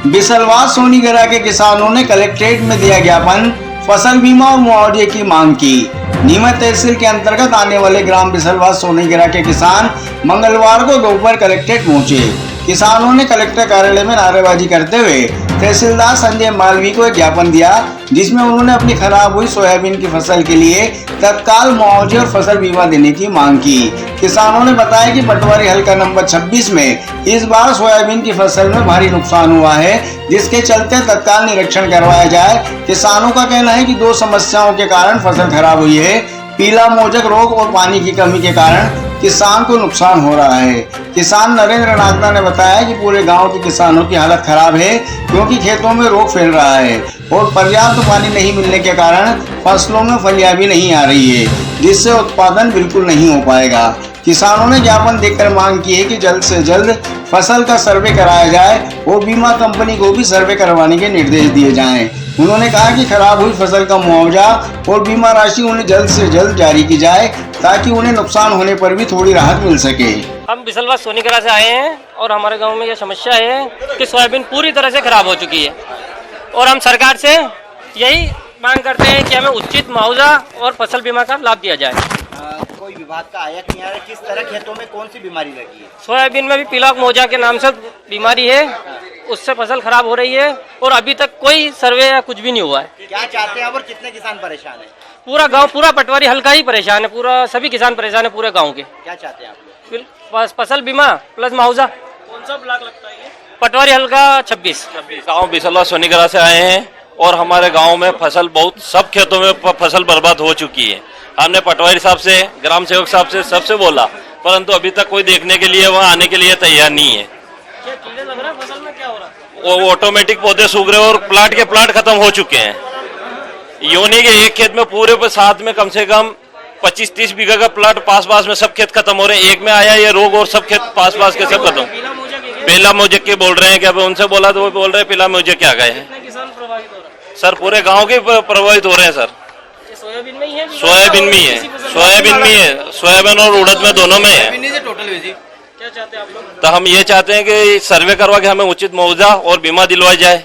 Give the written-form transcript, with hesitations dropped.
बिसलवास सोनीगरा के किसानों ने कलेक्ट्रेट में दिया ज्ञापन, फसल बीमा और मुआवजे की मांग की। नीमच तहसील के अंतर्गत आने वाले ग्राम बिसलवास सोनीगरा के किसान मंगलवार को दोपहर कलेक्ट्रेट पहुंचे। किसानों ने कलेक्टर कार्यालय में नारेबाजी करते हुए तहसीलदार संजय मालवी को एक ज्ञापन दिया, जिसमें उन्होंने अपनी खराब हुई सोयाबीन की फसल के लिए तत्काल मुआवजे और फसल बीमा देने की मांग की। किसानों ने बताया कि पटवारी हल्का नंबर 26 में इस बार सोयाबीन की फसल में भारी नुकसान हुआ है, जिसके चलते तत्काल निरीक्षण करवाया जाए। किसानों का कहना है कि दो समस्याओं के कारण फसल खराब हुई है, पीला मोजक रोग और पानी की कमी के कारण किसान को नुकसान हो रहा है। किसान नरेंद्र नागदा ने बताया कि पूरे गांव के किसानों की हालत खराब है, क्योंकि खेतों में रोग फैल रहा है और पर्याप्त पानी नहीं मिलने के कारण फसलों में फलियां भी नहीं आ रही है, जिससे उत्पादन बिल्कुल नहीं हो पाएगा। किसानों ने ज्ञापन देकर मांग की है कि जल्द से जल्द फसल का सर्वे कराया जाए और बीमा कंपनी को भी सर्वे करवाने के निर्देश दिए जाएं। उन्होंने कहा कि खराब हुई फसल का मुआवजा और बीमा राशि उन्हें जल्द से जल्द जारी की जाए, ताकि उन्हें नुकसान होने पर भी थोड़ी राहत मिल सके। हम बिसलवास सोनीगरा से आए हैं और हमारे गांव में यह समस्या है कि सोयाबीन पूरी तरह से खराब हो चुकी है और हम सरकार से यही मांग करते हैं कि हमें उचित मुआवजा और फसल बीमा का लाभ दिया जाए। कोई विभाग का आया कि नहीं आ रहा, किस तरह खेतों में कौन सी बीमारी लगी है? सोयाबीन में भी पीला मोजा के नाम से बीमारी है, उससे फसल खराब हो रही है और अभी तक कोई सर्वे या कुछ भी नहीं हुआ है। क्या चाहते हैं और कितने किसान परेशान हैं? पूरा गांव, पूरा पटवारी हल्का ही परेशान है, पूरा सभी किसान परेशान है पूरे गांव के। क्या चाहते हैं आप लोग? फसल बीमा प्लस मुआवजा। कौन सा ब्लॉक लगता है? पटवारी हल्का 26। गाँव बिसलवास सोनीगरा से आए हैं और हमारे गांव में फसल बहुत, सब खेतों में फसल बर्बाद हो चुकी है। हमने पटवारी साहब से, ग्राम सेवक साहब से, सबसे बोला, परंतु अभी तक कोई देखने के लिए, वहाँ आने के लिए तैयार नहीं है। क्या कीड़े लग रहा है फसल में? क्या हो रहा है? वो ऑटोमेटिक पौधे सूख रहे और प्लांट के प्लांट खत्म हो चुके हैं। योनी के एक खेत में पूरे पर साथ में कम से कम 25-30 बीघा का प्लाट पास में सब खेत खत्म हो रहे हैं। एक में आया ये रोग और सब खेत पास के सब खत्म। पीला मोजक के बोल रहे हैं, क्या उनसे बोला तो वो बोल रहे हैं पीला मोजक के आ गए हैं। किसान प्रभावित हो रहा है सर पूरे गाँव के प्रभावित हो रहे हैं सर। सोयाबीन में ही है? सोयाबीन में है, सोयाबीन और उड़द में दोनों में है। क्या चाहते हैं आप लोग? तो हम ये चाहते हैं कि सर्वे करवा के हमें उचित मुआवजा और बीमा दिलवाई जाए।